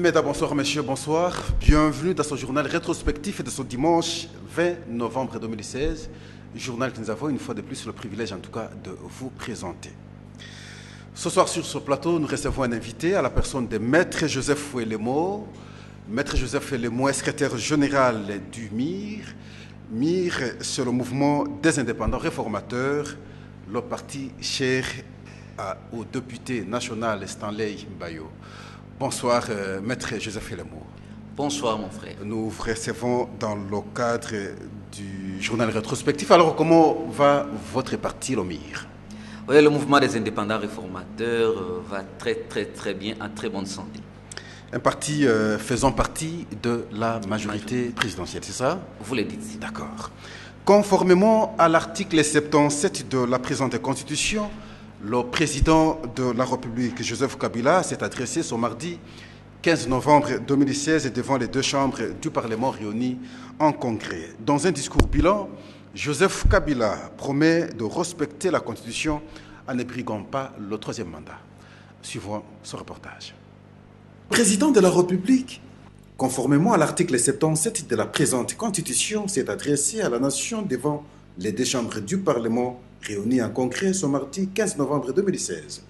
Mesdames, bonsoir, messieurs, bonsoir. Bienvenue dans ce journal rétrospectif de ce dimanche 20 novembre 2016. Journal que nous avons une fois de plus le privilège en tout cas de vous présenter. Ce soir sur ce plateau, nous recevons un invité à la personne de Maître Joseph Fouelemo. Maître Joseph Fouelemo est secrétaire général du MIR. MIR, c'est le mouvement des indépendants réformateurs, le parti cher au député national Stanley Mbayo. Bonsoir, Maître Joseph Fouelemo. Bonsoir, mon frère. Nous vous recevons dans le cadre du journal rétrospectif. Alors, comment va votre parti, le MIR? Oui, le mouvement des indépendants réformateurs va très bien, en très bonne santé. Un parti faisant partie de la majorité présidentielle, c'est ça? Vous le dites. D'accord. Conformément à l'article 77 de la présente Constitution, le président de la République, Joseph Kabila, s'est adressé ce mardi 15 novembre 2016 devant les deux chambres du Parlement réunies en congrès. Dans un discours bilan, Joseph Kabila promet de respecter la Constitution en ne briguant pas le troisième mandat. Suivons ce reportage. Le président de la République, conformément à l'article 77 de la présente Constitution, s'est adressé à la nation devant les deux chambres du Parlement réunies en congrès ce mardi 15 novembre 2016.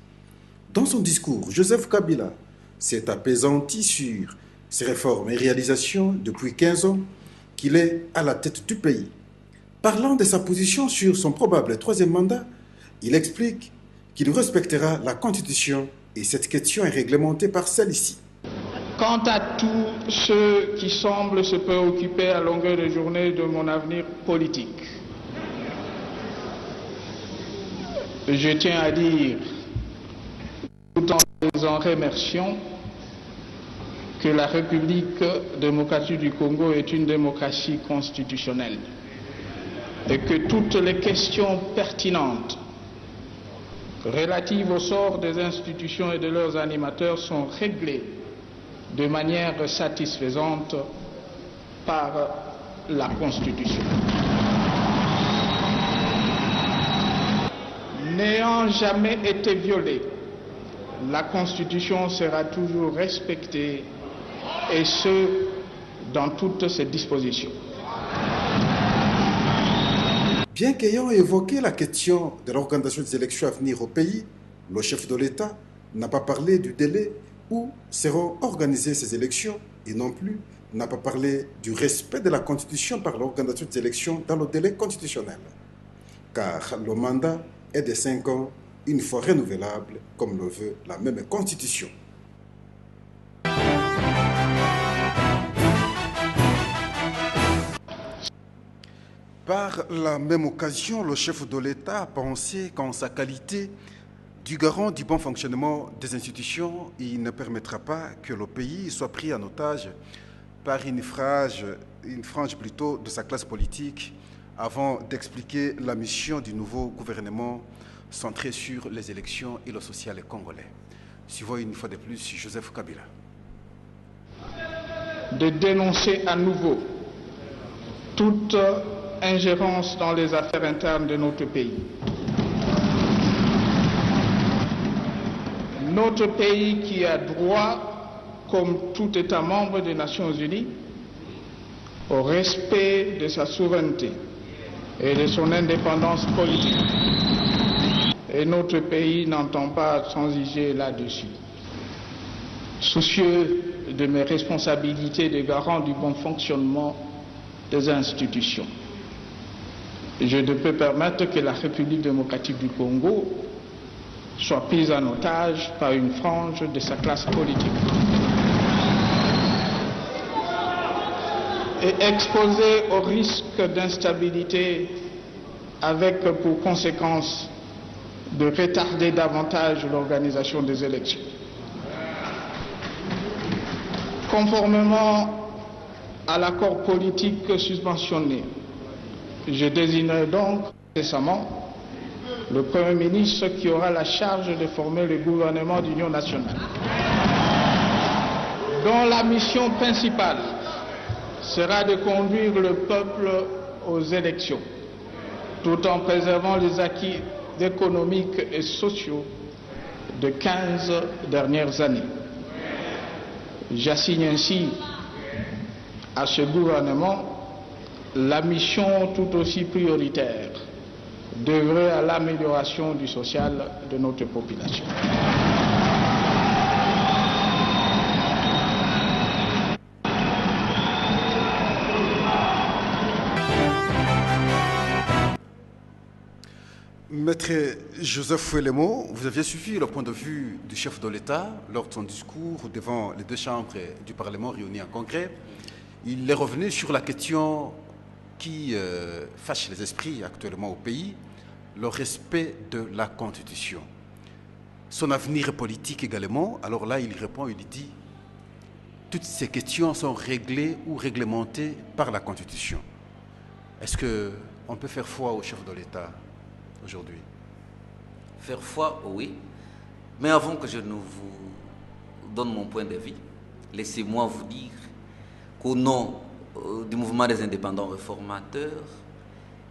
Dans son discours, Joseph Kabila s'est apaisanti sur ses réformes et réalisations depuis 15 ans qu'il est à la tête du pays. Parlant de sa position sur son probable troisième mandat, il explique qu'il respectera la Constitution et cette question est réglementée par celle-ci. Quant à tous ceux qui semblent se préoccuper à longueur de journée de mon avenir politique, je tiens à dire, tout en les en remerciant, que la République démocratique du Congo est une démocratie constitutionnelle et que toutes les questions pertinentes relatives au sort des institutions et de leurs animateurs sont réglées de manière satisfaisante par la Constitution. N'ayant jamais été violée, la Constitution sera toujours respectée, et ce, dans toutes ses dispositions. Bien qu'ayant évoqué la question de l'organisation des élections à venir au pays, le chef de l'État n'a pas parlé du délai où seront organisées ces élections et non plus n'a pas parlé du respect de la Constitution par l'organisation des élections dans le délai constitutionnel. Car le mandat est de 5 ans, une fois renouvelable, comme le veut la même Constitution. Par la même occasion, le chef de l'État a pensé qu'en sa qualité du garant du bon fonctionnement des institutions, il ne permettra pas que le pays soit pris en otage par une frange plutôt de sa classe politique avant d'expliquer la mission du nouveau gouvernement centré sur les élections et le social congolais. Suivons une fois de plus Joseph Kabila. De dénoncer à nouveau toute ingérence dans les affaires internes de notre pays. Notre pays qui a droit, comme tout État membre des Nations Unies, au respect de sa souveraineté et de son indépendance politique. Et notre pays n'entend pas transiger là-dessus. Soucieux de mes responsabilités de garant du bon fonctionnement des institutions, je ne peux permettre que la République démocratique du Congo soit prise en otage par une frange de sa classe politique et exposée au risque d'instabilité avec pour conséquence de retarder davantage l'organisation des élections. Conformément à l'accord politique susmentionné, je désignerai donc récemment le Premier ministre qui aura la charge de former le gouvernement d'union nationale, dont la mission principale sera de conduire le peuple aux élections, tout en préservant les acquis économiques et sociaux de 15 dernières années. J'assigne ainsi à ce gouvernement la mission tout aussi prioritaire d'œuvrer à l'amélioration du social de notre population. Maître Joseph Fouelemo, vous aviez suivi le point de vue du chef de l'État lors de son discours devant les deux chambres du Parlement réunies en congrès. Il est revenu sur la question qui fâche les esprits actuellement au pays, le respect de la Constitution. Son avenir politique également. Alors là, il répond, il dit toutes ces questions sont réglées ou réglementées par la Constitution. Est-ce qu'on peut faire foi au chef de l'État aujourd'hui? Faire foi, oui. Mais avant que je ne vous donne mon point de vue, laissez-moi vous dire qu'au nom du mouvement des indépendants réformateurs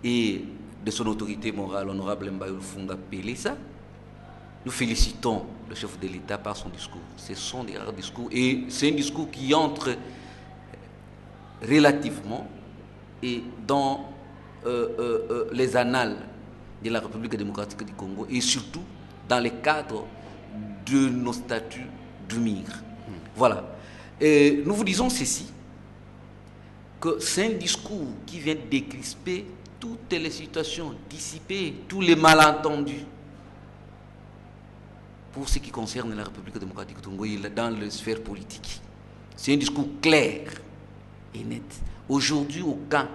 et de son autorité morale, honorable Mbayoul Funga Pelisa, nous félicitons le chef de l'État par son discours. C'est son dernier discours et c'est un discours qui entre relativement et dans les annales de la République démocratique du Congo et surtout dans le cadre de nos statuts du MIR. Voilà. Et nous vous disons ceci, que c'est un discours qui vient décrisper toutes les situations, dissiper tous les malentendus pour ce qui concerne la République démocratique du Congo dans la sphère politique. C'est un discours clair et net. Aujourd'hui, aucun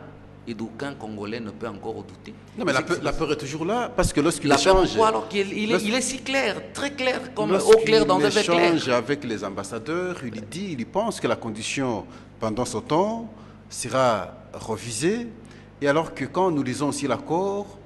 et d'aucun Congolais ne peut encore douter. Non, mais la peur est toujours là, parce que lorsqu'il échange... alors qu'il est si clair, très clair, comme eau claire dans un verre clair. Lorsqu'il échange avec les ambassadeurs, il pense que la condition, pendant ce temps, sera revisée. Et alors que quand nous lisons aussi l'accord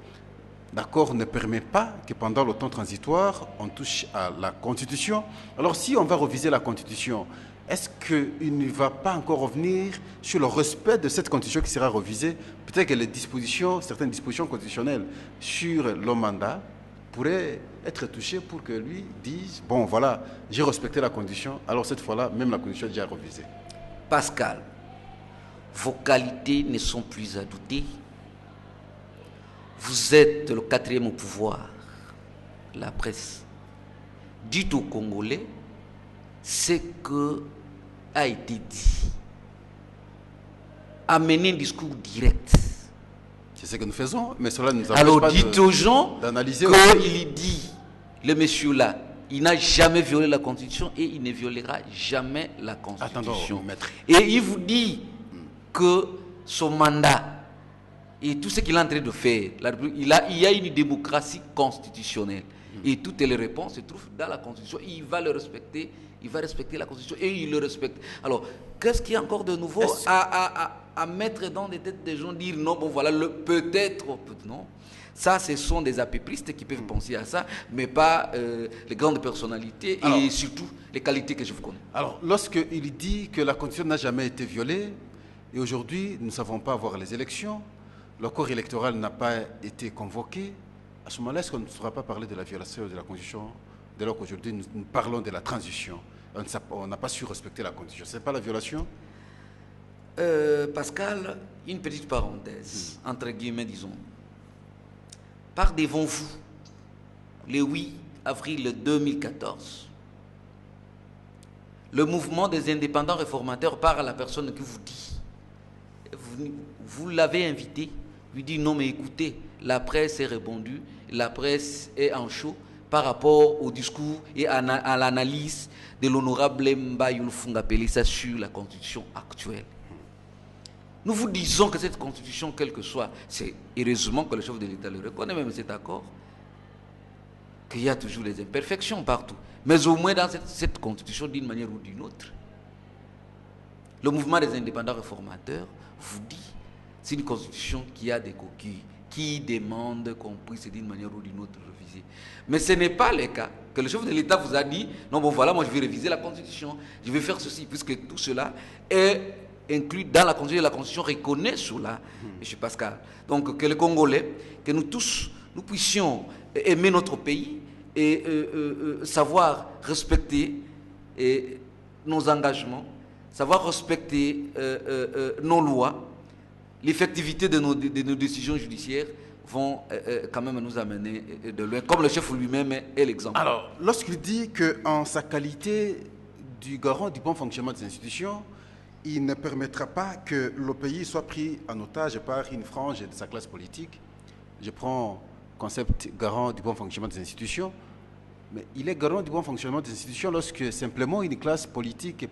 ne permet pas que pendant le temps transitoire, on touche à la Constitution. Alors si on va reviser la Constitution, est-ce qu'il ne va pas encore revenir sur le respect de cette Constitution qui sera revisée? Peut-être que certaines dispositions constitutionnelles sur le mandat pourraient être touchées pour que lui dise, bon voilà, j'ai respecté la Constitution, alors cette fois-là, même la Constitution est déjà revisée. Pascal, vos qualités ne sont plus à douter. Vous êtes le quatrième au pouvoir, la presse. Dites aux Congolais ce que a été dit. Amenez un discours direct. C'est ce que nous faisons, mais cela nous empêche alors pas dites aux gens d'analyser. Qu'il dit, le monsieur là, il n'a jamais violé la Constitution et il ne violera jamais la Constitution. Attendons, maître. Et il vous dit que son mandat et tout ce qu'il est en train de faire, il y a une démocratie constitutionnelle. Et toutes les réponses se trouvent dans la Constitution. Il va le respecter, il va respecter la Constitution et il le respecte. Alors, qu'est-ce qu'il y a encore de nouveau à mettre dans les têtes des gens, dire non, bon voilà, peut-être, non. Ça, ce sont des apépristes qui peuvent penser à ça, mais pas les grandes personnalités et surtout les qualités que je vous connais. Alors, lorsqu'il dit que la Constitution n'a jamais été violée, et aujourd'hui, nous ne savons pas avoir les élections, le corps électoral n'a pas été convoqué, à ce moment-là, est-ce qu'on ne saura pas parler de la violation de la Constitution dès lors qu'aujourd'hui, nous parlons de la transition? On n'a pas su respecter la Constitution. Ce n'est pas la violation? Pascal, une petite parenthèse, entre guillemets, disons. Par devant vous, le 8 avril 2014, le mouvement des indépendants réformateurs, par la personne qui vous dit, vous l'avez invité, lui dit non mais écoutez, la presse est répondue, la presse est en chaud par rapport au discours et à l'analyse de l'honorable Mbayoul Funga Pelisa sur la constitution actuelle. Nous vous disons que cette constitution, quelle que soit, c'est heureusement que le chef de l'État le reconnaît, même cet accord, qu'il y a toujours des imperfections partout. Mais au moins dans cette constitution, d'une manière ou d'une autre, le mouvement des indépendants réformateurs vous dit c'est une constitution qui a des coquilles, qui demande qu'on puisse d'une manière ou d'une autre réviser. Mais ce n'est pas le cas, que le chef de l'État vous a dit, non bon voilà, moi je vais réviser la constitution, je vais faire ceci, puisque tout cela est inclus dans la constitution reconnaît cela, M. Pascal. Donc que les Congolais, que nous tous, nous puissions aimer notre pays et savoir respecter nos engagements savoir respecter nos lois, l'effectivité de nos décisions judiciaires vont quand même nous amener de loin, comme le chef lui-même est l'exemple. Alors, lorsqu'il dit qu'en sa qualité du garant du bon fonctionnement des institutions, il ne permettra pas que le pays soit pris en otage par une frange de sa classe politique. Je prends le concept garant du bon fonctionnement des institutions, mais il est garant du bon fonctionnement des institutions lorsque simplement une classe politique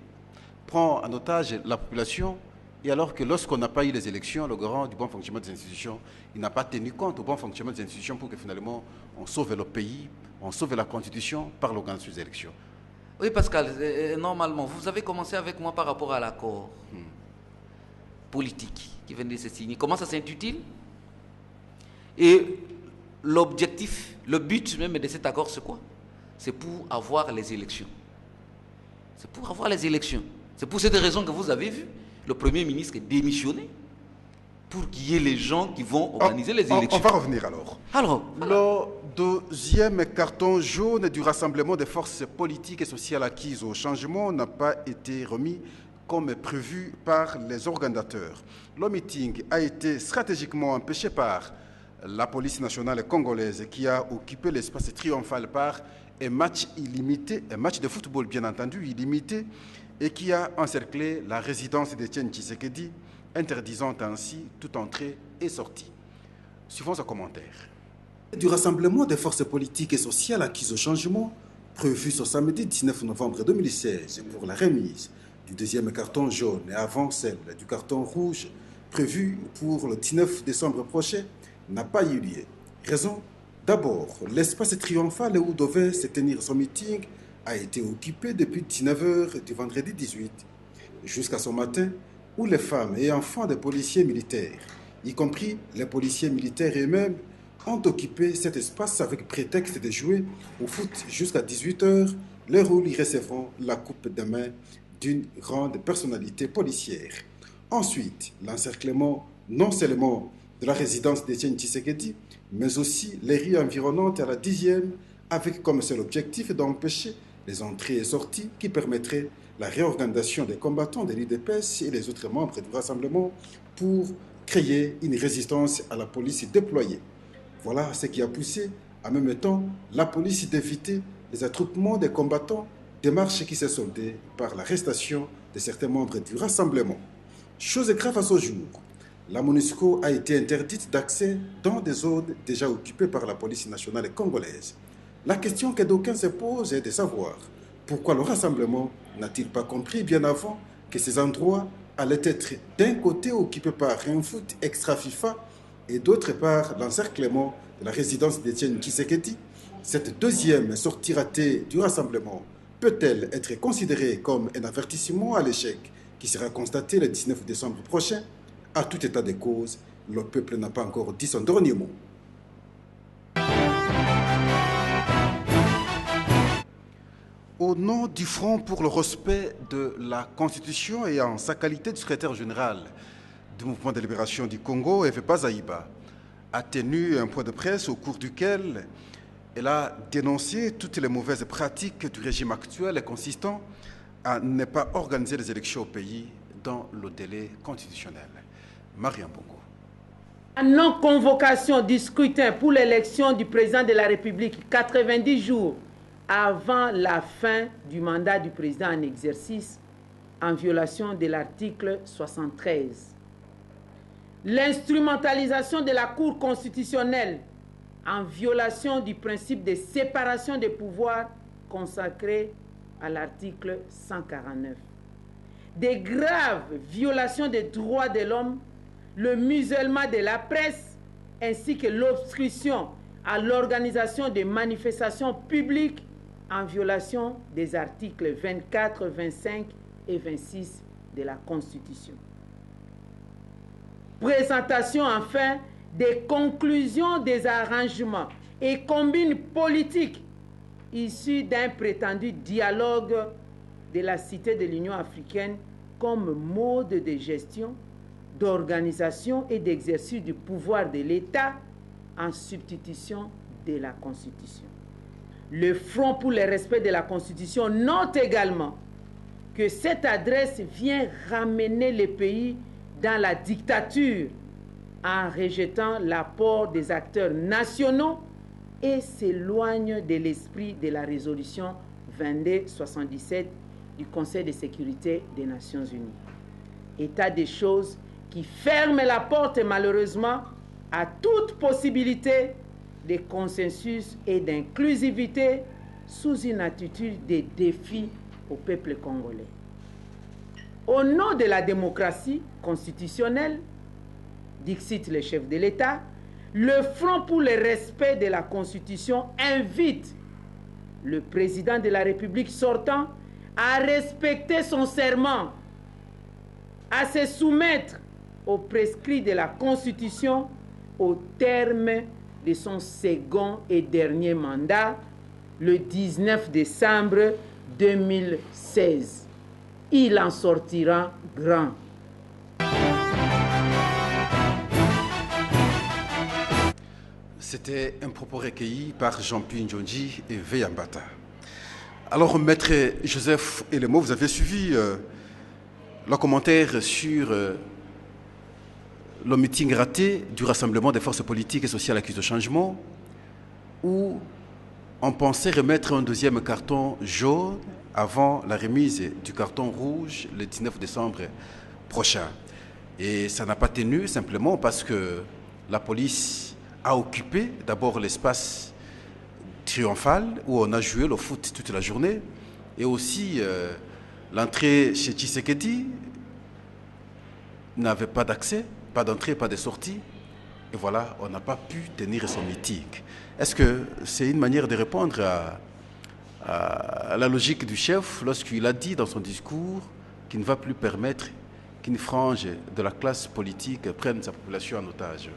prend en otage la population, et alors que lorsqu'on n'a pas eu les élections, le garant du bon fonctionnement des institutions, il n'a pas tenu compte au bon fonctionnement des institutions pour que finalement on sauve le pays, on sauve la Constitution par l'organisation des élections. Oui, Pascal, normalement, vous avez commencé avec moi par rapport à l'accord politique qui vient de se signer. Comment ça s'intitule? Et l'objectif, le but même de cet accord, c'est quoi? C'est pour avoir les élections. C'est pour avoir les élections. C'est pour cette raison que vous avez vu le Premier ministre démissionner pour qu'il y ait les gens qui vont organiser les élections. On va revenir alors. Alors, le deuxième carton jaune du rassemblement des forces politiques et sociales acquises au changement n'a pas été remis comme prévu par les organisateurs. Le meeting a été stratégiquement empêché par la police nationale congolaise qui a occupé l'espace triomphal par un match illimité, un match de football bien entendu illimité, et qui a encerclé la résidence d'Étienne Tshisekedi, interdisant ainsi toute entrée et sortie. Suivons ce commentaire. Du rassemblement des forces politiques et sociales acquises au changement, prévu ce samedi 19 novembre 2016 pour la remise du deuxième carton jaune et avant celle du carton rouge, prévu pour le 19 décembre prochain, n'a pas eu lieu. Raison? D'abord, l'espace triomphal où devait se tenir son meeting a été occupé depuis 19h du vendredi 18 jusqu'à ce matin, où les femmes et enfants des policiers militaires, y compris les policiers militaires eux-mêmes, ont occupé cet espace avec prétexte de jouer au foot jusqu'à 18h, l'heure où ils recevront la coupe de main d'une grande personnalité policière. Ensuite, l'encerclement non seulement de la résidence d'Étienne Tshisekedi, mais aussi les rues environnantes à la 10e, avec comme seul objectif d'empêcher les entrées et sorties qui permettraient la réorganisation des combattants de l'UDPS et les autres membres du rassemblement pour créer une résistance à la police déployée. Voilà ce qui a poussé en même temps la police d'éviter les attroupements des combattants, démarche qui s'est soldée par l'arrestation de certains membres du rassemblement. Chose grave à ce jour, la MONUSCO a été interdite d'accès dans des zones déjà occupées par la police nationale congolaise. La question que d'aucuns se posent est de savoir pourquoi le rassemblement n'a-t-il pas compris bien avant que ces endroits allaient être d'un côté occupés par un foot extra-FIFA et d'autre part l'encerclement de la résidence d'Étienne Tshisekedi. Cette deuxième sortie ratée du rassemblement peut-elle être considérée comme un avertissement à l'échec qui sera constaté le 19 décembre prochain? À tout état de cause, le peuple n'a pas encore dit son dernier mot. Au nom du Front pour le respect de la Constitution et en sa qualité de secrétaire général du Mouvement de libération du Congo, Eve Bazaïba a tenu un point de presse au cours duquel elle a dénoncé toutes les mauvaises pratiques du régime actuel consistant à ne pas organiser les élections au pays dans le délai constitutionnel. Mariam Bongo. La non-convocation du scrutin pour l'élection du président de la République 90 jours avant la fin du mandat du président en exercice en violation de l'article 73. L'instrumentalisation de la Cour constitutionnelle en violation du principe de séparation des pouvoirs consacré à l'article 149. Des graves violations des droits de l'homme, le musellement de la presse, ainsi que l'obstruction à l'organisation des manifestations publiques en violation des articles 24, 25 et 26 de la Constitution. Présentation enfin des conclusions des arrangements et combines politiques issues d'un prétendu dialogue de la Cité de l'Union africaine comme mode de gestion, d'organisation et d'exercice du pouvoir de l'État en substitution de la Constitution. Le Front pour le respect de la Constitution note également que cette adresse vient ramener le pays dans la dictature en rejetant l'apport des acteurs nationaux et s'éloigne de l'esprit de la résolution 2277 du Conseil de sécurité des Nations Unies. État des choses qui ferme la porte malheureusement à toute possibilité de consensus et d'inclusivité sous une attitude de défi au peuple congolais. Au nom de la démocratie constitutionnelle, dixit le chef de l'État, le Front pour le respect de la Constitution invite le président de la République sortant à respecter son serment, à se soumettre aux prescrits de la Constitution au terme de son second et dernier mandat, le 19 décembre 2016. Il en sortira grand. C'était un propos recueilli par Jean-Pierre Ndjonji et Veyambata. Alors, Maître Joseph Elemo, vous avez suivi le commentaire sur le meeting raté du Rassemblement des forces politiques et sociales acquises de changement, où on pensait remettre un deuxième carton jaune avant la remise du carton rouge le 19 décembre prochain. Et ça n'a pas tenu simplement parce que la police a occupé d'abord l'espace triomphal où on a joué le foot toute la journée et aussi l'entrée chez Tshisekedi n'avait pas d'accès, pas d'entrée, pas de sortie. Et voilà, on n'a pas pu tenir son meeting. Est-ce que c'est une manière de répondre à la logique du chef lorsqu'il a dit dans son discours qu'il ne va plus permettre qu'une frange de la classe politique prenne sa population en otage?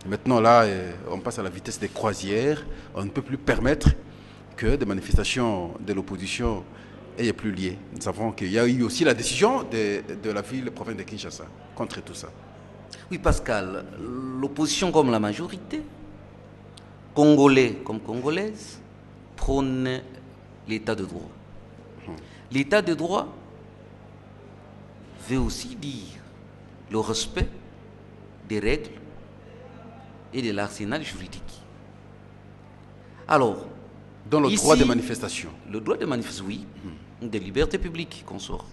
Maintenant, là, on passe à la vitesse des croisières. On ne peut plus permettre que des manifestations de l'opposition aient plus lieu. Nous savons qu'il y a eu aussi la décision de la ville province de Kinshasa contre tout ça. Oui, Pascal, l'opposition comme la majorité, Congolais comme Congolaises, prône l'état de droit. L'état de droit veut aussi dire le respect des règles et de l'arsenal juridique. Alors, dans le ici, droit de manifestation. Le droit de manifestation, oui, des libertés publiques qu'on sort.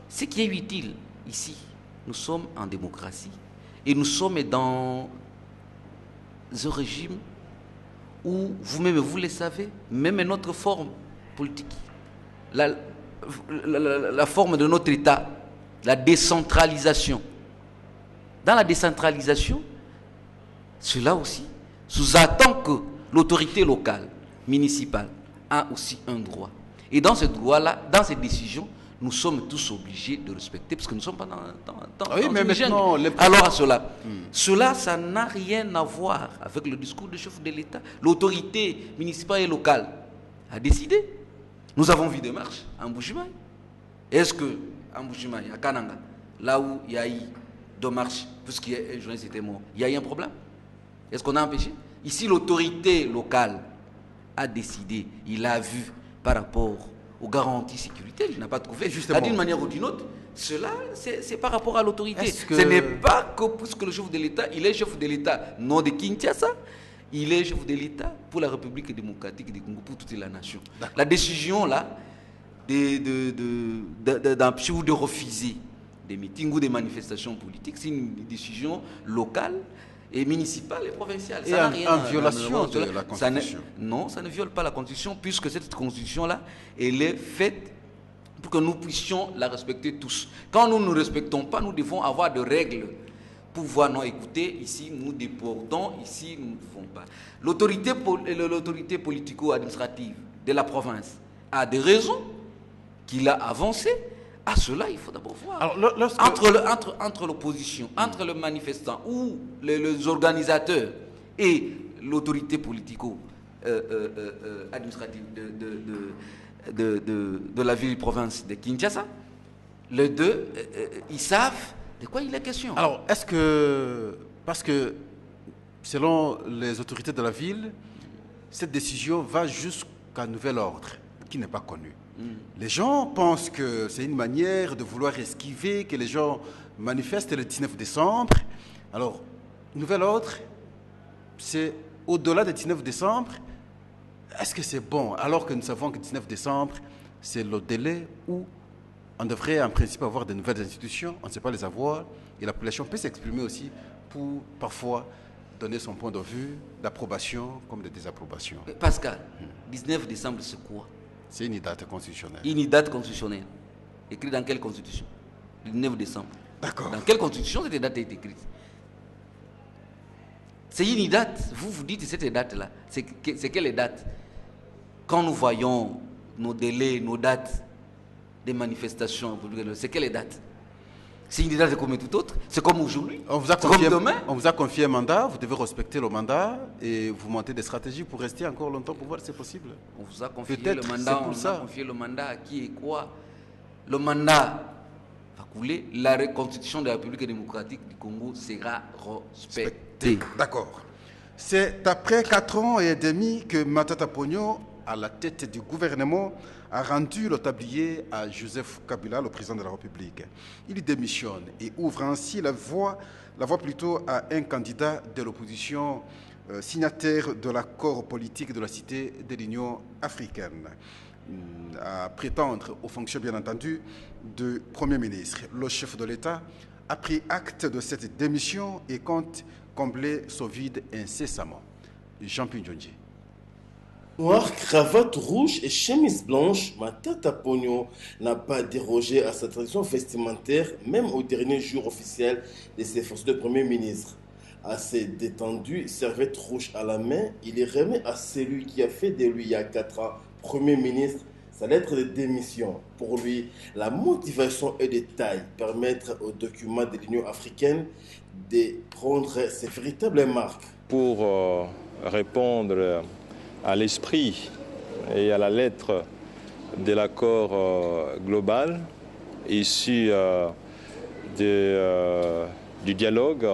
Ce qui est utile ici, nous sommes en démocratie et nous sommes dans un régime où vous-même, vous le savez, même notre forme politique, la forme de notre État, la décentralisation. Dans la décentralisation, cela aussi sous-attend que l'autorité locale, municipale, a aussi un droit. Et dans ce droit-là, dans ces décisions, nous sommes tous obligés de respecter, parce que nous ne sommes pas dans oui, mais maintenant, alors cela, ça n'a rien à voir avec le discours du chef de l'État. L'autorité municipale et locale a décidé. Nous avons vu des marches en Bujimaï. Est-ce qu'en Bujimaï, à Kananga, là où il y a eu deux marches, puisqu'il y a un journaliste était mort, il y a eu un problème? Est-ce qu'on a empêché? Ici, l'autorité locale a décidé, il a vu par rapport aux garanties sécuritaires, il n'a pas trouvé. Justement, d'une manière ou d'une autre, cela, c'est par rapport à l'autorité. Ce n'est pas que puisque le chef de l'État, il est chef de l'État, non de Kinshasa, il est chef de l'État pour la République démocratique du Congo, pour toute la nation. La décision là, d'empêcher ou de refuser des meetings ou des manifestations politiques, c'est une décision locale et municipale et provinciale. Et ça en violation de la Constitution. Non, ça ne viole pas la Constitution, puisque cette Constitution-là, elle est faite pour que nous puissions la respecter tous. Quand nous ne nous respectons pas, nous devons avoir des règles pour pouvoir non écouter. Ici, nous déportons, ici, nous ne faisons pas. L'autorité politico-administrative de la province a des raisons qu'il a avancées. À cela, il faut d'abord voir. Alors, entre l'opposition, entre le manifestant ou les organisateurs et l'autorité politico-administrative de la ville-province de Kinshasa, les deux, ils savent de quoi il est question. Alors, est-ce que, parce que selon les autorités de la ville, cette décision va jusqu'à nouvel ordre. qui n'est pas connu. Les gens pensent que c'est une manière de vouloir esquiver que les gens manifestent le 19 décembre. Alors, nouvel ordre, c'est au-delà du 19 décembre. Est-ce que c'est bon, alors que nous savons que le 19 décembre, c'est le délai où on devrait en principe avoir de nouvelles institutions, on ne sait pas les avoir, et la population peut s'exprimer aussi pour parfois donner son point de vue d'approbation comme de désapprobation. Pascal, 19 décembre, c'est quoi? C'est une date constitutionnelle. Une date constitutionnelle. Écrite dans quelle constitution? Le 9 décembre. D'accord. Dans quelle constitution cette date est écrite? C'est une date. Vous dites cette date-là. C'est quelle date? Quand nous voyons nos délais, nos dates des manifestations, c'est quelle date? C'est une date comme tout autre. C'est comme aujourd'hui. On vous a comme demain. On vous a confié un mandat, vous devez respecter le mandat et vous montez des stratégies pour rester encore longtemps pour voir si c'est possible. On vous a confié le mandat, confié le mandat à qui et quoi? Le mandat va couler, la constitution de la République démocratique du Congo sera respectée. D'accord. C'est après 4 ans et demi que Matata Ponyo, à la tête du gouvernement, a rendu le tablier à Joseph Kabila, le président de la République. Il démissionne et ouvre ainsi la voie plutôt à un candidat de l'opposition signataire de l'accord politique de la Cité de l'Union africaine, à prétendre aux fonctions bien entendu de Premier ministre. Le chef de l'État a pris acte de cette démission et compte combler ce vide incessamment. Jean Pindjonji. Noir, cravate rouge et chemise blanche, Matata Ponyo n'a pas dérogé à sa tradition vestimentaire, même au dernier jour officiel de ses fonctions de Premier ministre. Assez détendu, serviette rouge à la main, il remet à celui qui a fait de lui il y a 4 ans Premier ministre sa lettre de démission. Pour lui, la motivation est de taille, permettre aux documents de l'Union africaine de prendre ses véritables marques. Pour répondre à l'esprit et à la lettre de l'accord global issu du dialogue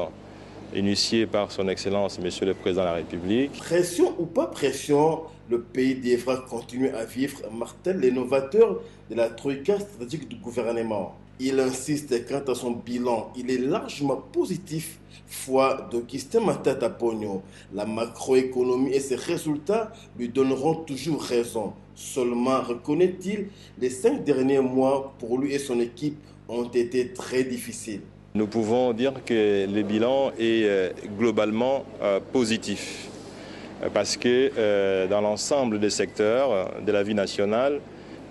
initié par son Excellence, Monsieur le Président de la République. Pression ou pas pression, le pays devra continuer à vivre, martèle les novateurs de la troïka stratégique du gouvernement. Il insiste quant à son bilan, il est largement positif. Foi d'Augustin Matata Ponyo, la macroéconomie et ses résultats lui donneront toujours raison. Seulement, reconnaît-il, les 5 derniers mois pour lui et son équipe ont été très difficiles. Nous pouvons dire que le bilan est globalement positif parce que dans l'ensemble des secteurs de la vie nationale,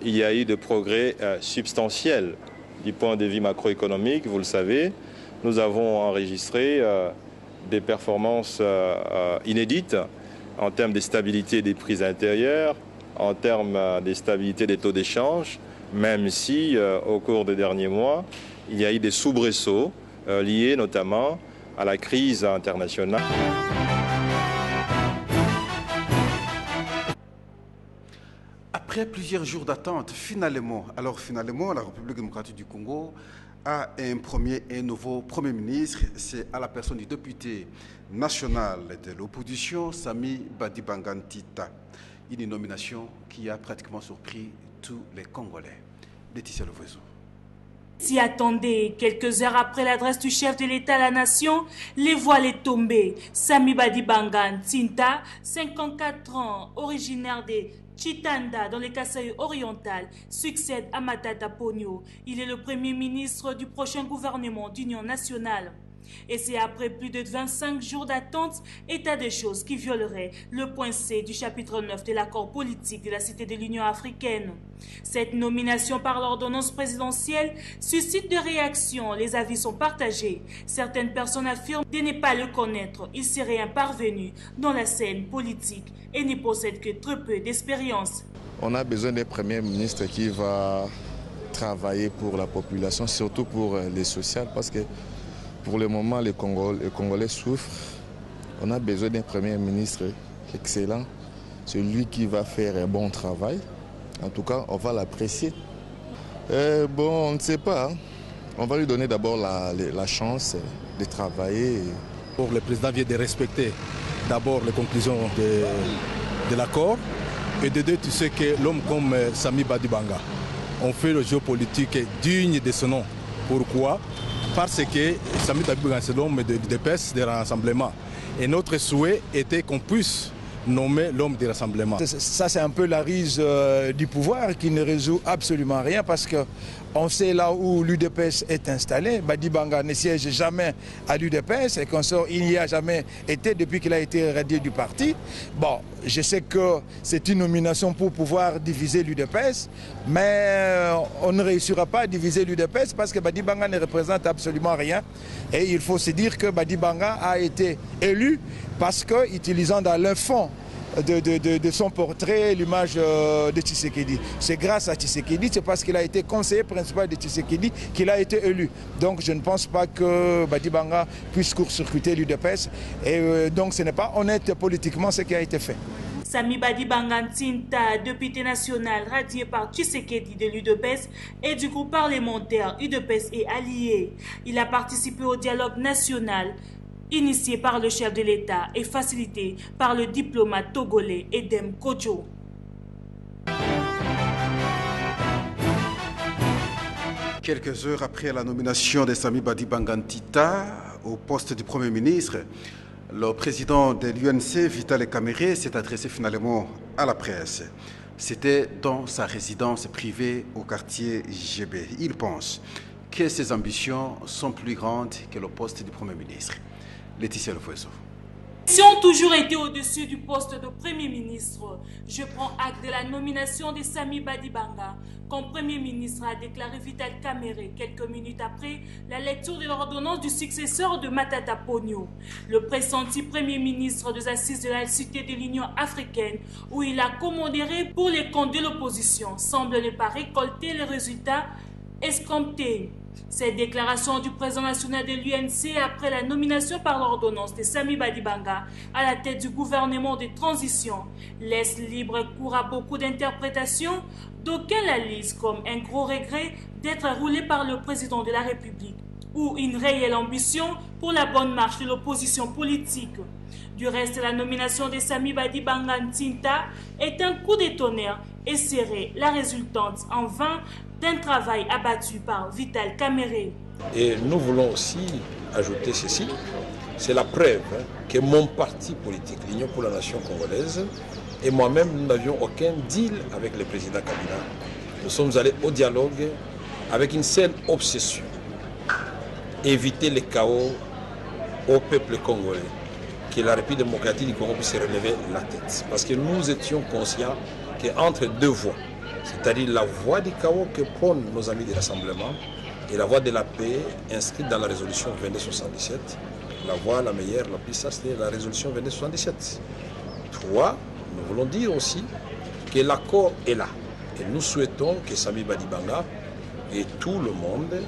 il y a eu des progrès substantiels du point de vue macroéconomique, vous le savez. Nous avons enregistré des performances inédites en termes de stabilité des prix intérieurs, en termes de stabilité des taux d'échange, même si au cours des derniers mois, il y a eu des soubresauts liés notamment à la crise internationale. Après plusieurs jours d'attente, finalement, la République démocratique du Congo a un nouveau Premier ministre. C'est à la personne du député national de l'opposition, Sami Badibangantita. Une nomination qui a pratiquement surpris tous les Congolais. Laetitia Levoiseau. S'y attendait, quelques heures après l'adresse du chef de l'État à la nation, les voiles est tombées. Sami Badibangantita, 54 ans, originaire des Chitanda, dans le Kasaï oriental, succède à Matata Ponyo. Il est le premier ministre du prochain gouvernement d'union nationale. Et c'est après plus de 25 jours d'attente, état des choses qui violerait le point C du chapitre 9 de l'accord politique de la Cité de l'Union africaine. Cette nomination par l'ordonnance présidentielle suscite des réactions. Les avis sont partagés. Certaines personnes affirment de ne pas le connaître. Il serait un parvenu dans la scène politique et ne possède que très peu d'expérience. On a besoin d'un Premier ministre qui va travailler pour la population, surtout pour les sociales, parce que pour le moment, les Congolais souffrent. On a besoin d'un Premier ministre excellent, celui qui va faire un bon travail. En tout cas, on va l'apprécier. On ne sait pas. On va lui donner d'abord la chance de travailler. Le président vient de respecter d'abord les conclusions de l'accord Et de deux, tu sais que l'homme comme Sami Badibanga ont fait le jeu politique digne de ce nom. Pourquoi? Parce que Sami Badibanga, c'est l'homme de l'UDPS, des rassemblements. Et notre souhait était qu'on puisse nommer l'homme du rassemblement. Ça, c'est un peu la rise du pouvoir qui ne résout absolument rien parce qu'on sait là où l'UDPS est installé. Badibanga ne siège jamais à l'UDPS et il n'y a jamais été depuis qu'il a été radié du parti. Bon, je sais que c'est une nomination pour pouvoir diviser l'UDPS, mais on ne réussira pas à diviser l'UDPS parce que Badibanga ne représente absolument rien. Et il faut se dire que Badibanga a été élu parce qu'utilisant dans le fond de son portrait l'image de Tshisekedi. C'est grâce à Tshisekedi, c'est parce qu'il a été conseiller principal de Tshisekedi qu'il a été élu. Donc je ne pense pas que Badibanga puisse court-circuiter l'UDPS et donc ce n'est pas honnête politiquement ce qui a été fait. Sami Badibanga Ntinta, député national radié par Tshisekedi de l'UDPS et du groupe parlementaire UDPS et alliés. Il a participé au dialogue national initié par le chef de l'État et facilité par le diplomate togolais Edem Kodjo. Quelques heures après la nomination de Sami Badibanga Ntita au poste du Premier ministre, le président de l'UNC, Vital Kamerhe, s'est adressé finalement à la presse. C'était dans sa résidence privée au quartier GB. Il pense que ses ambitions sont plus grandes que le poste du Premier ministre. Laetitia Lefoeso. Si ont toujours été au-dessus du poste de Premier ministre, je prends acte de la nomination de Sami Badibanga comme Premier ministre, a déclaré Vital Kamerhe quelques minutes après la lecture de l'ordonnance du successeur de Matata Ponyo, le pressenti Premier ministre des Assises de la Cité de l'Union africaine, où il a commandé pour les comptes de l'opposition, semble ne pas récolter les résultats escomptés. Cette déclaration du président national de l'UNC après la nomination par l'ordonnance de Sami Badibanga à la tête du gouvernement de transition laisse libre cours à beaucoup d'interprétations, d'aucuns la lisent comme un gros regret d'être roulé par le président de la République ou une réelle ambition pour la bonne marche de l'opposition politique. Du reste, la nomination de Sami Badibanga Ntinta est un coup de tonnerre et serait la résultante en vain d'un travail abattu par Vital Kamerhe. Et nous voulons aussi ajouter ceci, c'est la preuve que mon parti politique, l'Union pour la Nation congolaise, et moi-même, nous n'avions aucun deal avec le président Kabila. Nous sommes allés au dialogue avec une seule obsession, éviter le chaos au peuple congolais, que la République démocratique du Congo puisse se relever la tête. Parce que nous étions conscients qu'entre deux voies, c'est-à-dire la voie du chaos que prônent nos amis du rassemblement et la voie de la paix inscrite dans la résolution 2277, la voie la meilleure, la plus sage, c'est la résolution 2277. 3, nous voulons dire aussi que l'accord est là. Et nous souhaitons que Sami Badibanga et tout le monde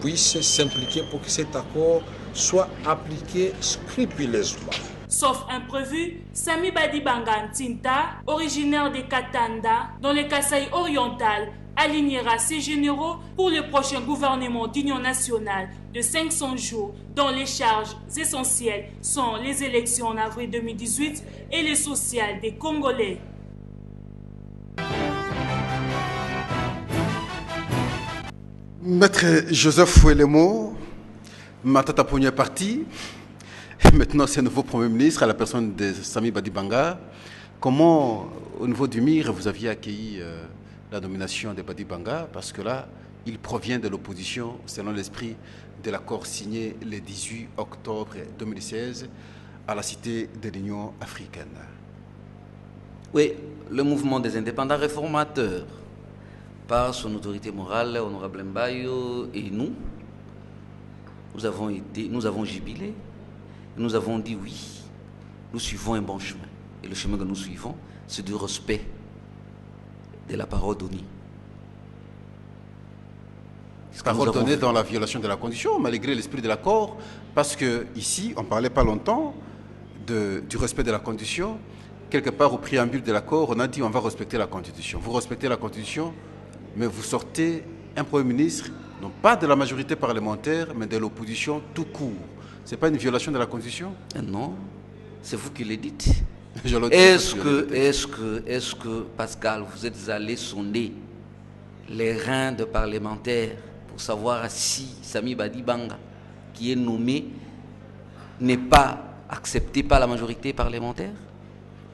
puissent s'impliquer pour que cet accord soit appliqué scrupuleusement. Sauf imprévu, Sami Badibanga Ntinta, originaire de Katanda, dans le Kasaï oriental, alignera ses généraux pour le prochain gouvernement d'union nationale de 500 jours, dont les charges essentielles sont les élections en avril 2018 et les sociales des Congolais. Maître Joseph Fouelemo, Matata Ponyo est parti. Maintenant, c'est un nouveau Premier ministre à la personne de Sami Badibanga. Comment, au niveau du MIR, vous aviez accueilli la nomination de Badibanga? Parce que là, il provient de l'opposition, selon l'esprit de l'accord signé le 18 octobre 2016 à la Cité de l'Union africaine. Oui, le mouvement des indépendants réformateurs, par son autorité morale, Honorable Mbayo, et nous avons jubilé. Nous avons dit oui, nous suivons un bon chemin. Et le chemin que nous suivons, c'est du respect de la parole donnée. Parole donnée dans la violation de la condition, malgré l'esprit de l'accord, parce que ici, on ne parlait pas longtemps du respect de la condition. Quelque part au préambule de l'accord, on a dit on va respecter la Constitution. Vous respectez la Constitution, mais vous sortez un Premier ministre, non pas de la majorité parlementaire, mais de l'opposition tout court. Ce n'est pas une violation de la Constitution? Non, c'est vous qui le dites. Est-ce que, Pascal, vous êtes allé sonder les reins de parlementaires pour savoir si Sami Badibanga, qui est nommé, n'est pas accepté par la majorité parlementaire?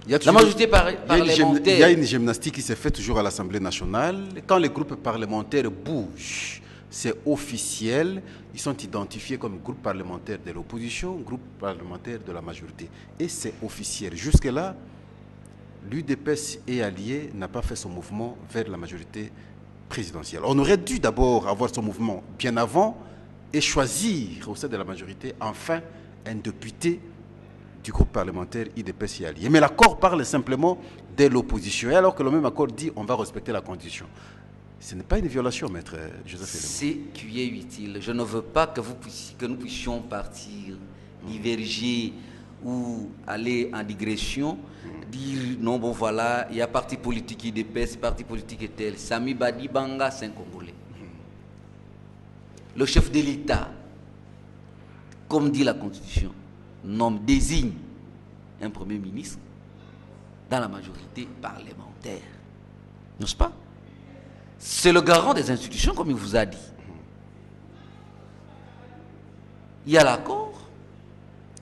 Il y a une gymnastique qui se fait toujours à l'Assemblée nationale. Quand les groupes parlementaires bougent, c'est officiel. Ils sont identifiés comme groupe parlementaire de l'opposition, groupe parlementaire de la majorité. Et c'est officiel. Jusque-là, l'UDPS et Alliés n'a pas fait son mouvement vers la majorité présidentielle. On aurait dû d'abord avoir son mouvement bien avant et choisir au sein de la majorité, enfin, un député du groupe parlementaire UDPS et Alliés. Mais l'accord parle simplement de l'opposition. Et alors que le même accord dit on va respecter la constitution. Ce n'est pas une violation, maître Joseph Elémon. C'est qui est utile. Je ne veux pas que nous puissions partir, diverger ou aller en digression, dire non, bon voilà, il y a parti politique UDPS, parti politique est tel. Sami Badibanga, c'est un Congolais. Le chef de l'État, comme dit la Constitution, désigne un Premier ministre dans la majorité parlementaire. N'est-ce pas? C'est le garant des institutions, comme il vous a dit. Il y a l'accord,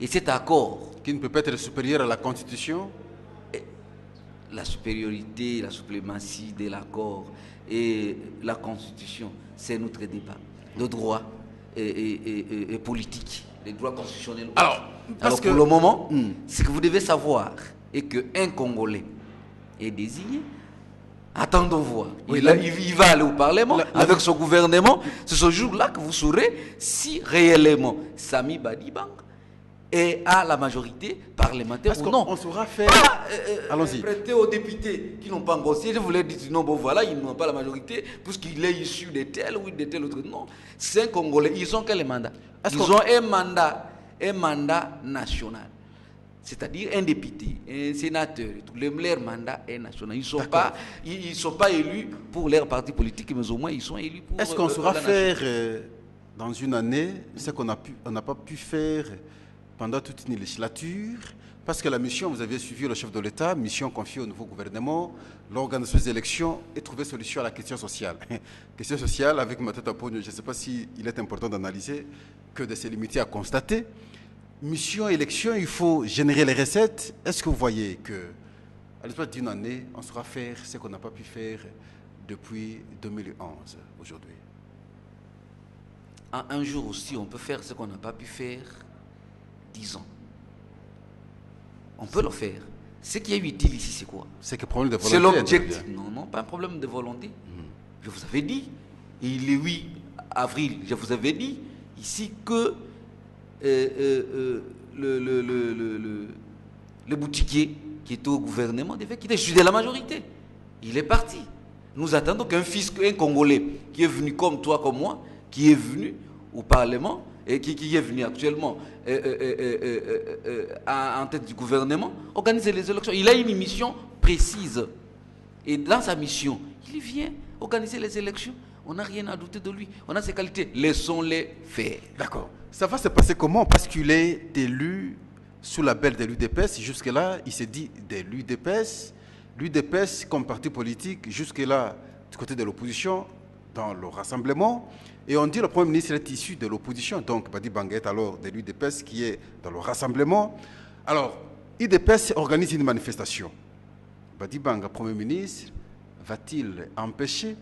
et cet accord... Qui ne peut pas être supérieur à la Constitution? La supériorité, la suprématie de l'accord et la Constitution, c'est notre débat. Le droit et politique, les droits constitutionnels. Alors pour le moment, ce que vous devez savoir est qu'un Congolais est désigné. Attendons voir. Il va aller au Parlement avec son gouvernement. C'est ce jour-là que vous saurez si réellement Sami Badibanga est à la majorité parlementaire ou non. On saura faire. Allons-y. Prêter aux députés qui n'ont pas encore siégé, je voulais dire non, bon voilà, ils n'ont pas la majorité puisqu'il est issu de tel ou de tel autre. Non, c'est un Congolais. Ils ont quel mandat? Ils ont un mandat national. C'est-à-dire un député, un sénateur, leur mandat est national. Ils ne sont pas élus pour leur parti politique, mais au moins ils sont élus pour... Est-ce qu'on saura faire dans une année ce qu'on n'a pas pu faire pendant toute une législature? Parce que la mission, vous avez suivi le chef de l'État, mission confiée au nouveau gouvernement, l'organisation des élections et trouver solution à la question sociale. Question sociale, avec Matata Pogno, je ne sais pas s'il est important d'analyser que de se limiter à constater. Mission élection, il faut générer les recettes. Est-ce que vous voyez que, à l'espace d'une année, on saura faire ce qu'on n'a pas pu faire depuis 2011 aujourd'hui? En un jour aussi, on peut faire ce qu'on n'a pas pu faire 10 ans. On peut le faire. Ce qui est utile ici, c'est quoi? C'est que problème de volonté. C'est l'objectif. Non, pas un problème de volonté. Je vous avais dit, le 8 avril, je vous avais dit ici que le boutiquier qui était au gouvernement devait quitter. Je suis de la majorité. Il est parti. Nous attendons qu'un Congolais qui est venu comme toi, comme moi, qui est venu au Parlement et qui est venu actuellement en tête du gouvernement, organiser les élections. Il a une mission précise. Et dans sa mission, il vient organiser les élections. On n'a rien à douter de lui. On a ses qualités. Laissons-les faire. D'accord. Ça va se passer comment? Parce qu'il est élu sous la belle de l'UDPS. Jusque-là, il s'est dit de l'UDPS. L'UDPS comme parti politique, jusque-là, du côté de l'opposition, dans le rassemblement. Et on dit que le Premier ministre est issu de l'opposition. Donc, Badibanga est alors de l'UDPS qui est dans le rassemblement. Alors, l'UDPS organise une manifestation. Badibanga, Premier ministre, va-t-il empêcher?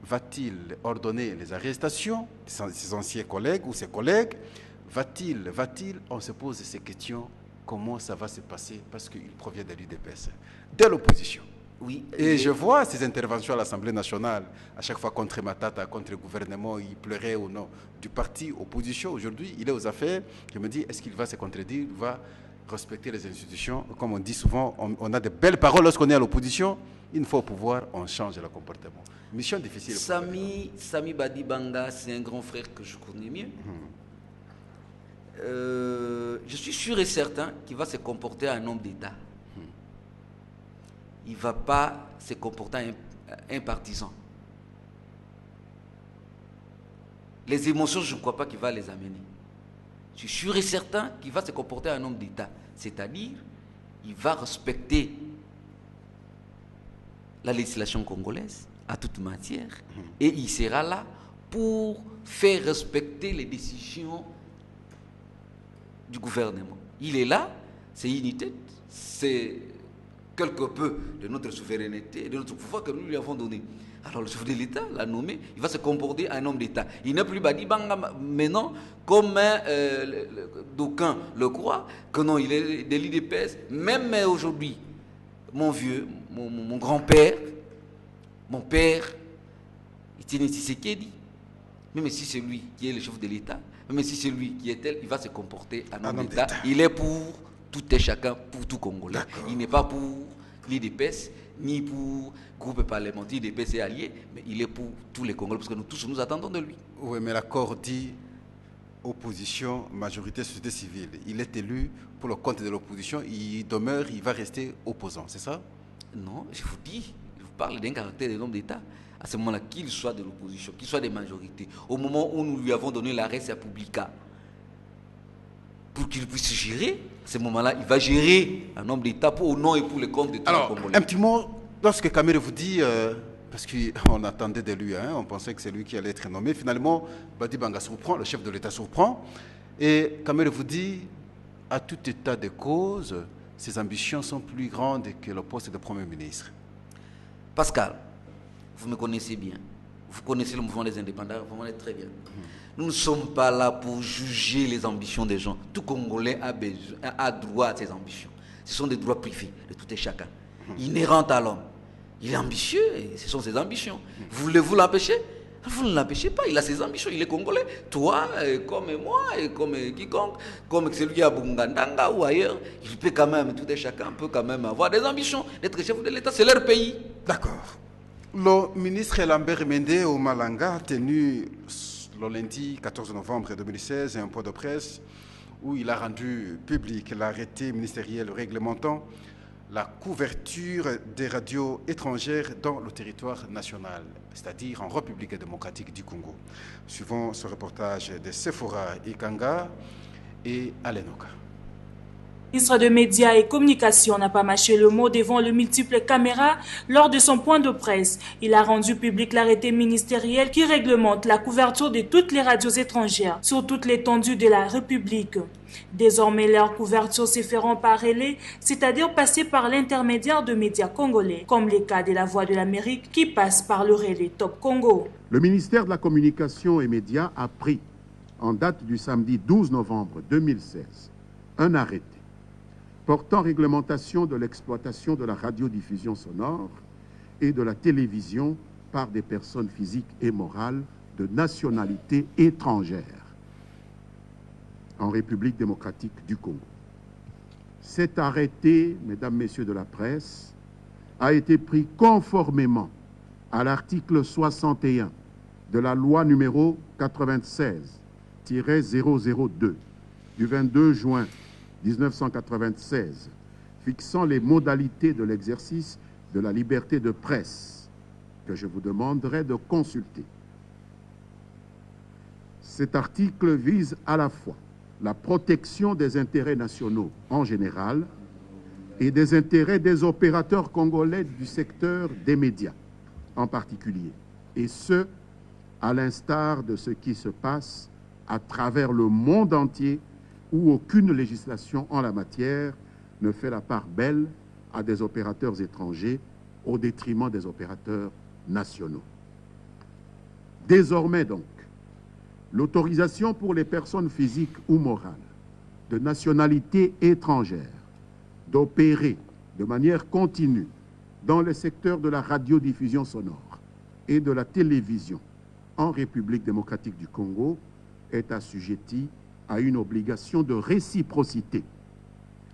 Va-t-il ordonner les arrestations de ses anciens collègues ou ses collègues? Va-t-il? On se pose ces questions. Comment ça va se passer? Parce qu'il provient de l'UDPS, de l'opposition. Oui. Et je vois ces interventions à l'Assemblée nationale, à chaque fois contre Matata, contre le gouvernement, il pleurait au nom du parti opposition. Aujourd'hui, il est aux affaires. Je me dis, est-ce qu'il va se contredire? Il va respecter les institutions. Comme on dit souvent, on a de belles paroles lorsqu'on est à l'opposition. Une fois au pouvoir, on change le comportement. Mission difficile. Sami Badibanga, c'est un grand frère que je connais mieux. Je suis sûr et certain qu'il va se comporter à un homme d'État. Il ne va pas se comporter à un partisan. Les émotions, je ne crois pas qu'il va les amener. Je suis sûr et certain qu'il va se comporter à un homme d'État. C'est-à-dire, il va respecter la législation congolaise à toute matière et il sera là pour faire respecter les décisions du gouvernement. Il est là, c'est unité, c'est quelque peu de notre souveraineté, de notre pouvoir que nous lui avons donné. Alors le chef de l'État l'a nommé, il va se comporter un homme d'État. Il n'est plus Badi Banga maintenant, comme d'aucuns le croient, que non, il est de l'IDPS. Même aujourd'hui, mon vieux, mon grand-père, mon père, Etienne Tshisekedi, même si c'est lui qui est le chef de l'État, même si c'est lui qui est tel, il va se comporter un homme d'État. Il est pour tout et chacun, pour tout Congolais. Il n'est pas pour l'IDPS, ni pour groupe parlementaire, l'IDPS et alliés, mais il est pour tous les Congolais, parce que nous tous nous attendons de lui. Oui, mais l'accord dit opposition, majorité, société civile. Il est élu pour le compte de l'opposition, il demeure, il va rester opposant, c'est ça? Non, je vous dis, je vous parle d'un caractère de l'homme d'État. À ce moment-là, qu'il soit de l'opposition, qu'il soit des majorités, au moment où nous lui avons donné la res publica pour qu'il puisse gérer, à ce moment-là, il va gérer un homme d'État pour au nom et pour le compte de tous les Congolais. Un petit mot, lorsque Kamere vous dit, parce qu'on attendait de lui, on pensait que c'est lui qui allait être nommé, finalement, Badi Banga surprend, le chef de l'État surprend, et Kamere vous dit, à tout état de cause, ses ambitions sont plus grandes que le poste de Premier ministre. Pascal, vous me connaissez bien. Vous connaissez le mouvement des indépendants, vous me connaissez très bien. Nous ne sommes pas là pour juger les ambitions des gens. Tout Congolais a droit à ses ambitions. Ce sont des droits privés de tout et chacun, inhérents à l'homme. Il est ambitieux et ce sont ses ambitions. Voulez-vous l'empêcher? Vous ne l'empêchez pas, il a ses ambitions, il est Congolais. Toi, comme moi, et comme quiconque, comme celui qui est à Bungandanga ou ailleurs, il peut quand même, tout et chacun peut quand même avoir des ambitions. D'être chef de l'État, c'est leur pays. D'accord. Le ministre Lambert Mende au Malanga a tenu le lundi 14 novembre 2016 un point de presse où il a rendu public l'arrêté ministériel réglementant la couverture des radios étrangères dans le territoire national, c'est-à-dire en République démocratique du Congo. Suivant ce reportage de Sephora Ikanga et Alenoka. Le ministre de Médias et Communication n'a pas mâché le mot devant le multiple caméras lors de son point de presse. Il a rendu public l'arrêté ministériel qui réglemente la couverture de toutes les radios étrangères sur toute l'étendue de la République. Désormais, leur couverture se feront par relais, c'est-à-dire passer par l'intermédiaire de médias congolais, comme les cas de La Voix de l'Amérique qui passe par le relais Top Congo. Le ministère de la Communication et Médias a pris, en date du samedi 12 novembre 2016, un arrêté portant réglementation de l'exploitation de la radiodiffusion sonore et de la télévision par des personnes physiques et morales de nationalité étrangère en République démocratique du Congo. Cet arrêté, mesdames, messieurs de la presse, a été pris conformément à l'article 61 de la loi numéro 96-002 du 22 juin 1996, fixant les modalités de l'exercice de la liberté de presse, que je vous demanderai de consulter. Cet article vise à la fois la protection des intérêts nationaux en général et des intérêts des opérateurs congolais du secteur des médias en particulier, et ce, à l'instar de ce qui se passe à travers le monde entier où aucune législation en la matière ne fait la part belle à des opérateurs étrangers au détriment des opérateurs nationaux. Désormais donc, l'autorisation pour les personnes physiques ou morales de nationalité étrangère d'opérer de manière continue dans le secteur de la radiodiffusion sonore et de la télévision en République démocratique du Congo est assujettie à une obligation de réciprocité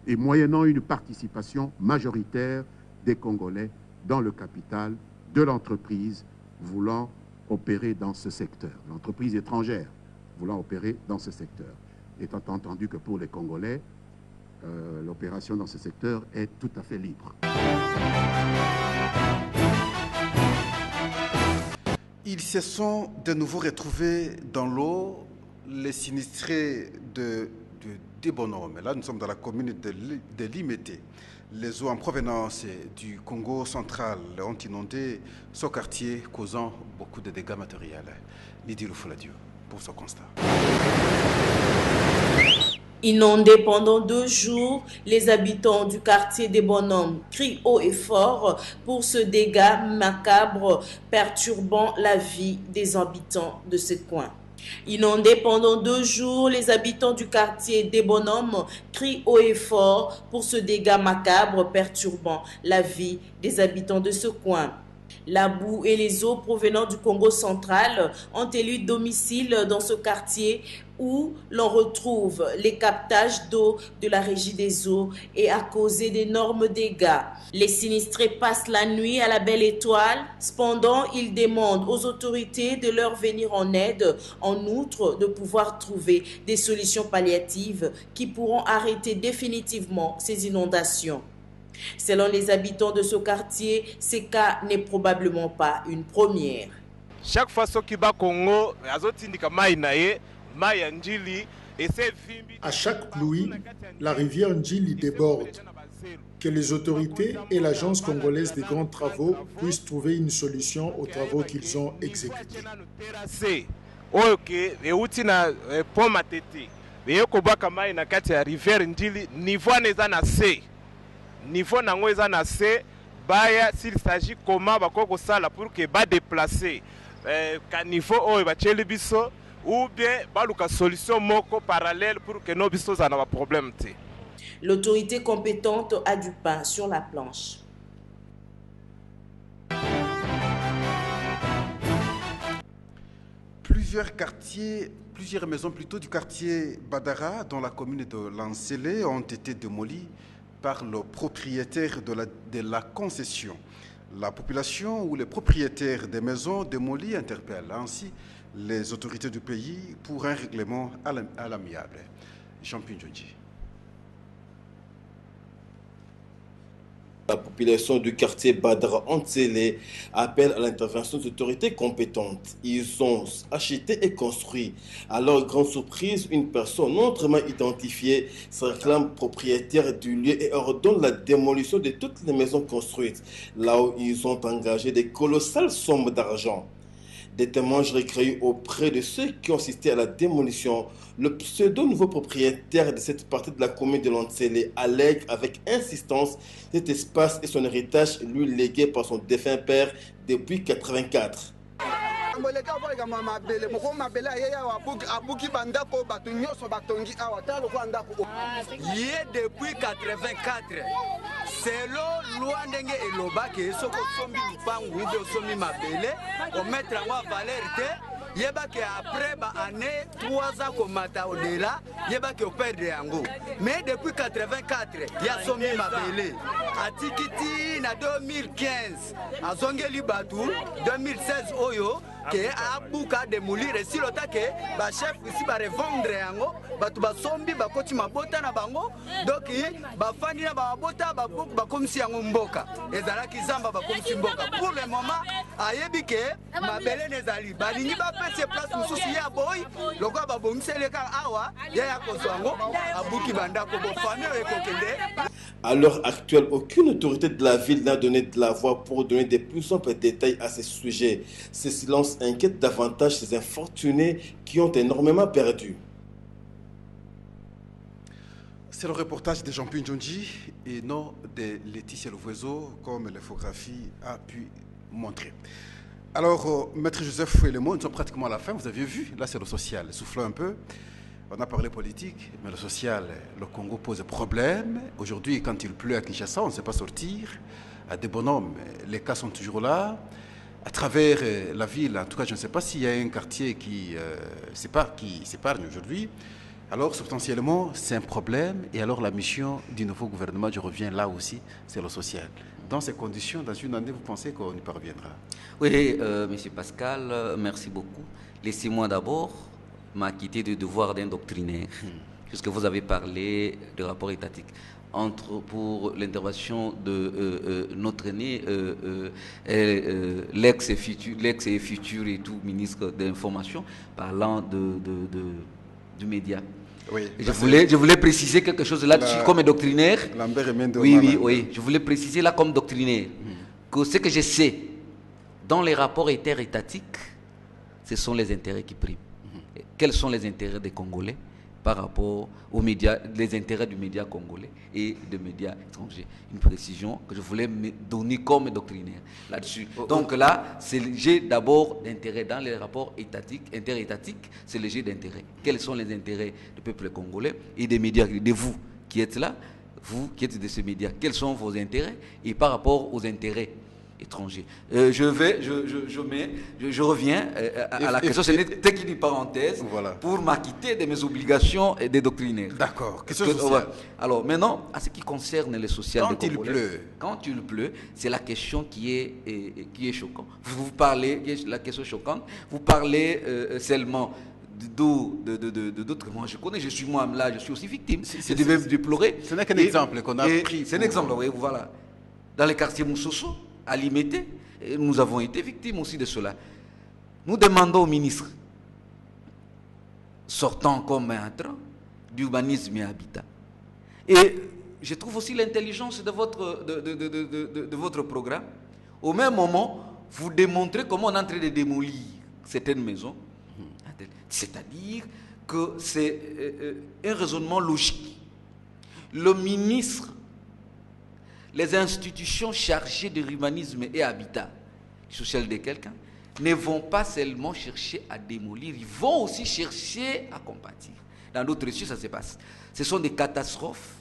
et moyennant une participation majoritaire des Congolais dans le capital de l'entreprise voulant opérer dans ce secteur, l'entreprise étrangère voulant opérer dans ce secteur. Étant entendu que pour les Congolais, l'opération dans ce secteur est tout à fait libre. Ils se sont de nouveau retrouvés dans l'eau, les sinistrés de Bonhomme. Là, nous sommes dans la commune de Limete. Les eaux en provenance du Congo central ont inondé ce quartier, causant beaucoup de dégâts matériels. Lydie Loufouladio pour ce constat. Inondés pendant 2 jours, les habitants du quartier des Bonhommes crient haut et fort pour ce dégât macabre perturbant la vie des habitants de ce coin. Inondés pendant 2 jours, les habitants du quartier des Bonhommes crient haut et fort pour ce dégât macabre perturbant la vie des habitants de ce coin. La boue et les eaux provenant du Congo central ont élu domicile dans ce quartier où l'on retrouve les captages d'eau de la Régie des eaux et a causé d'énormes dégâts. Les sinistrés passent la nuit à la Belle Étoile. Cependant, ils demandent aux autorités de leur venir en aide, en outre de pouvoir trouver des solutions palliatives qui pourront arrêter définitivement ces inondations. Selon les habitants de ce quartier, ce cas n'est probablement pas une première. Chaque fois que Congo à chaque pluie, la rivière Ndjili déborde. Que les autorités et l'agence congolaise des grands travaux puissent trouver une solution aux travaux qu'ils ont exécutés. Niveau nango eza na se baya s'il s'agit comment bakoko sala pour que ba déplacer ka niveau oyo ba tcheli biso ou bien baluka solution moko parallèle pour que no biso za na ba problème te. L'autorité compétente a du pain sur la planche. Plusieurs maisons plutôt du quartier Badara dans la commune de Lansele ont été démolies par le propriétaire de la concession. La population ou les propriétaires des maisons démolies interpellent ainsi les autorités du pays pour un règlement à l'amiable. Jean-Pierre Djondji. La population du quartier Badra Antsele appelle à l'intervention des autorités compétentes. Ils ont acheté et construit. À leur grande surprise, une personne non autrement identifiée se réclame propriétaire du lieu et ordonne la démolition de toutes les maisons construites, là où ils ont engagé des colossales sommes d'argent. Des témoignages recueillis auprès de ceux qui ont assisté à la démolition, le pseudo-nouveau propriétaire de cette partie de la commune de Lantsele allègue avec insistance cet espace et son héritage lui légué par son défunt père depuis 1984. Depuis 1984, selon loi ndenge elobake soko sombi lupangu ide sombi mabele o mettre en valeur te yeba que après ba année 3 ans komata au-delà yeba que perdre yango mais depuis 1984 ya sombi mabele atikiti na 2015 azongeli batu 2016 oyo que abuka démolir si lota que ba chef ici ba revendre yango batu ba sombi ba koti mabota na bango donc ba fani na ba bota ba buku ba komisi yango mboka ezala kizamba ba komisi mboka pour le moment ayebi que mabele nezali balingi ba pese place mususu ya boy lokwa ba bongisele ka awa ya kozwango abuki banda ko bo fami ekokende. À l'heure actuelle, aucune autorité de la ville n'a donné de la voix pour donner des plus amples détails à ce sujet. Ce silence inquiète davantage ces infortunés qui ont énormément perdu. C'est le reportage de Jean-Pierre Djondji et non de Laetitia Louvoiseau, comme l'infographie a pu montrer. Alors, Maître Joseph Fouélémon, nous sommes pratiquement à la fin, vous avez vu, là c'est le social, soufflons un peu. On a parlé politique, mais le social, le Congo pose problème. Aujourd'hui, quand il pleut à Kinshasa, on ne sait pas sortir. À des bonhommes, les cas sont toujours là. À travers la ville, en tout cas, je ne sais pas s'il y a un quartier qui s'épargne aujourd'hui. Alors, substantiellement, c'est un problème. Et alors, la mission du nouveau gouvernement, je reviens là aussi, c'est le social. Dans ces conditions, dans une année, vous pensez qu'on y parviendra? Oui, M. Pascal, merci beaucoup. Laissez-moi d'abord m'acquitter du devoir d'un doctrinaire, puisque vous avez parlé de rapport étatique. Pour l'intervention de notre aîné, l'ex et futur et tout ministre de l'Information, parlant du média. Oui, je voulais préciser quelque chose là-dessus comme doctrinaire. Oui, je voulais préciser là comme doctrinaire que ce que je sais dans les rapports interétatiques, ce sont les intérêts qui priment. Quels sont les intérêts des Congolais par rapport aux médias, les intérêts du média congolais et des médias étrangers. Une précision que je voulais me donner comme doctrinaire là-dessus. Donc là, j'ai d'abord d'intérêt dans les rapports interétatiques, c'est le jeu d'intérêt. Quels sont les intérêts du peuple congolais et des médias, de vous qui êtes là, vous qui êtes de ces médias, quels sont vos intérêts et par rapport aux intérêts étrangers. Je reviens à la question, ce n'était qu'une parenthèse pour m'acquitter de mes obligations et des doctrinaires. D'accord. Question sociale. Alors maintenant, à ce qui concerne les sociales quand il pleut. Quand il pleut, c'est la question qui est choquante. Vous parlez, la question choquante, vous parlez seulement d'autres. Moi, je connais, je suis moi-là, je suis aussi victime. Je devais déplorer. Ce n'est qu'un exemple qu'on a pris. C'est un exemple, oui, voilà. Dans les quartiers Moussoso, à Limité, nous avons été victimes aussi de cela. Nous demandons au ministre, sortant comme un train, d'urbanisme et habitat. Et je trouve aussi l'intelligence de votre programme. Au même moment, vous démontrez comment on est en train de démolir certaines maisons. C'est-à-dire que c'est un raisonnement logique. Le ministre, les institutions chargées de l'urbanisme et habitat social de quelqu'un ne vont pas seulement chercher à démolir, ils vont aussi chercher à compatir. Dans d'autres cieux, ça se passe. Ce sont des catastrophes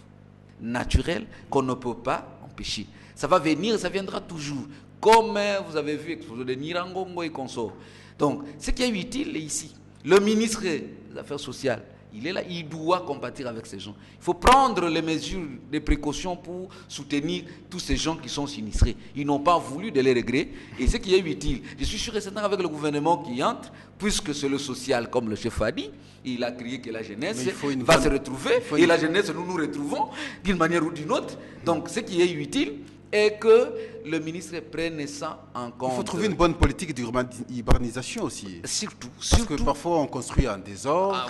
naturelles qu'on ne peut pas empêcher. Ça va venir, ça viendra toujours. Comme vous avez vu, l'explosion de Nirangongo et consorts. Donc, ce qui est utile ici, le ministre des Affaires sociales, il est là, il doit compatir avec ces gens. Il faut prendre les mesures de précaution pour soutenir tous ces gens qui sont sinistrés. Ils n'ont pas voulu de les regrets. Et ce qui est utile, je suis sûr et certain avec le gouvernement qui entre, puisque c'est le social, comme le chef a dit, il a crié que la jeunesse va se retrouver. Et la jeunesse, nous nous retrouvons d'une manière ou d'une autre. Donc, ce qui est utile est que le ministre prenne ça en compte. Il faut trouver une bonne politique d'urbanisation aussi. Surtout. Parce que parfois on construit en désordre,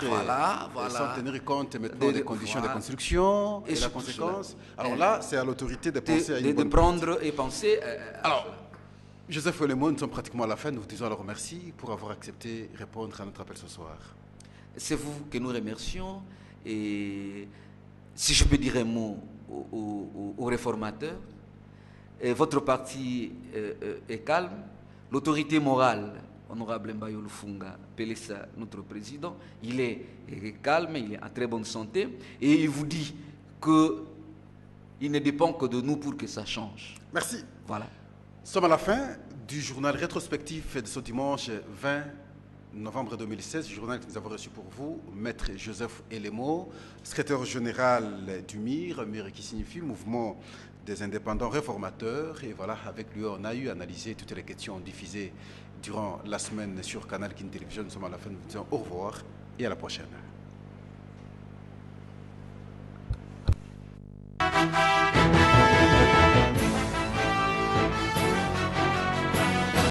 sans tenir compte maintenant des conditions de construction et la conséquence. Alors là, c'est à l'autorité de penser à une bonne prendre et penser. Alors, Joseph Olemo, nous sommes pratiquement à la fin. Nous vous disons alors merci pour avoir accepté de répondre à notre appel ce soir. C'est vous que nous remercions. Et si je peux dire un mot aux réformateurs, votre parti est calme. L'autorité morale, honorable Mbayo Lufunga Pelessa, notre président, il est calme, il est en très bonne santé. Et il vous dit qu'il ne dépend que de nous pour que ça change. Merci. Voilà. Nous sommes à la fin du journal rétrospectif de ce dimanche 20 novembre 2016, journal que nous avons reçu pour vous, Maître Joseph Olemo, secrétaire général du MIR qui signifie Mouvement des indépendants réformateurs. Et voilà, avec lui, on a eu analysé toutes les questions diffusées durant la semaine sur Canal Kin Télévision. Nous sommes à la fin, nous vous disons au revoir et à la prochaine.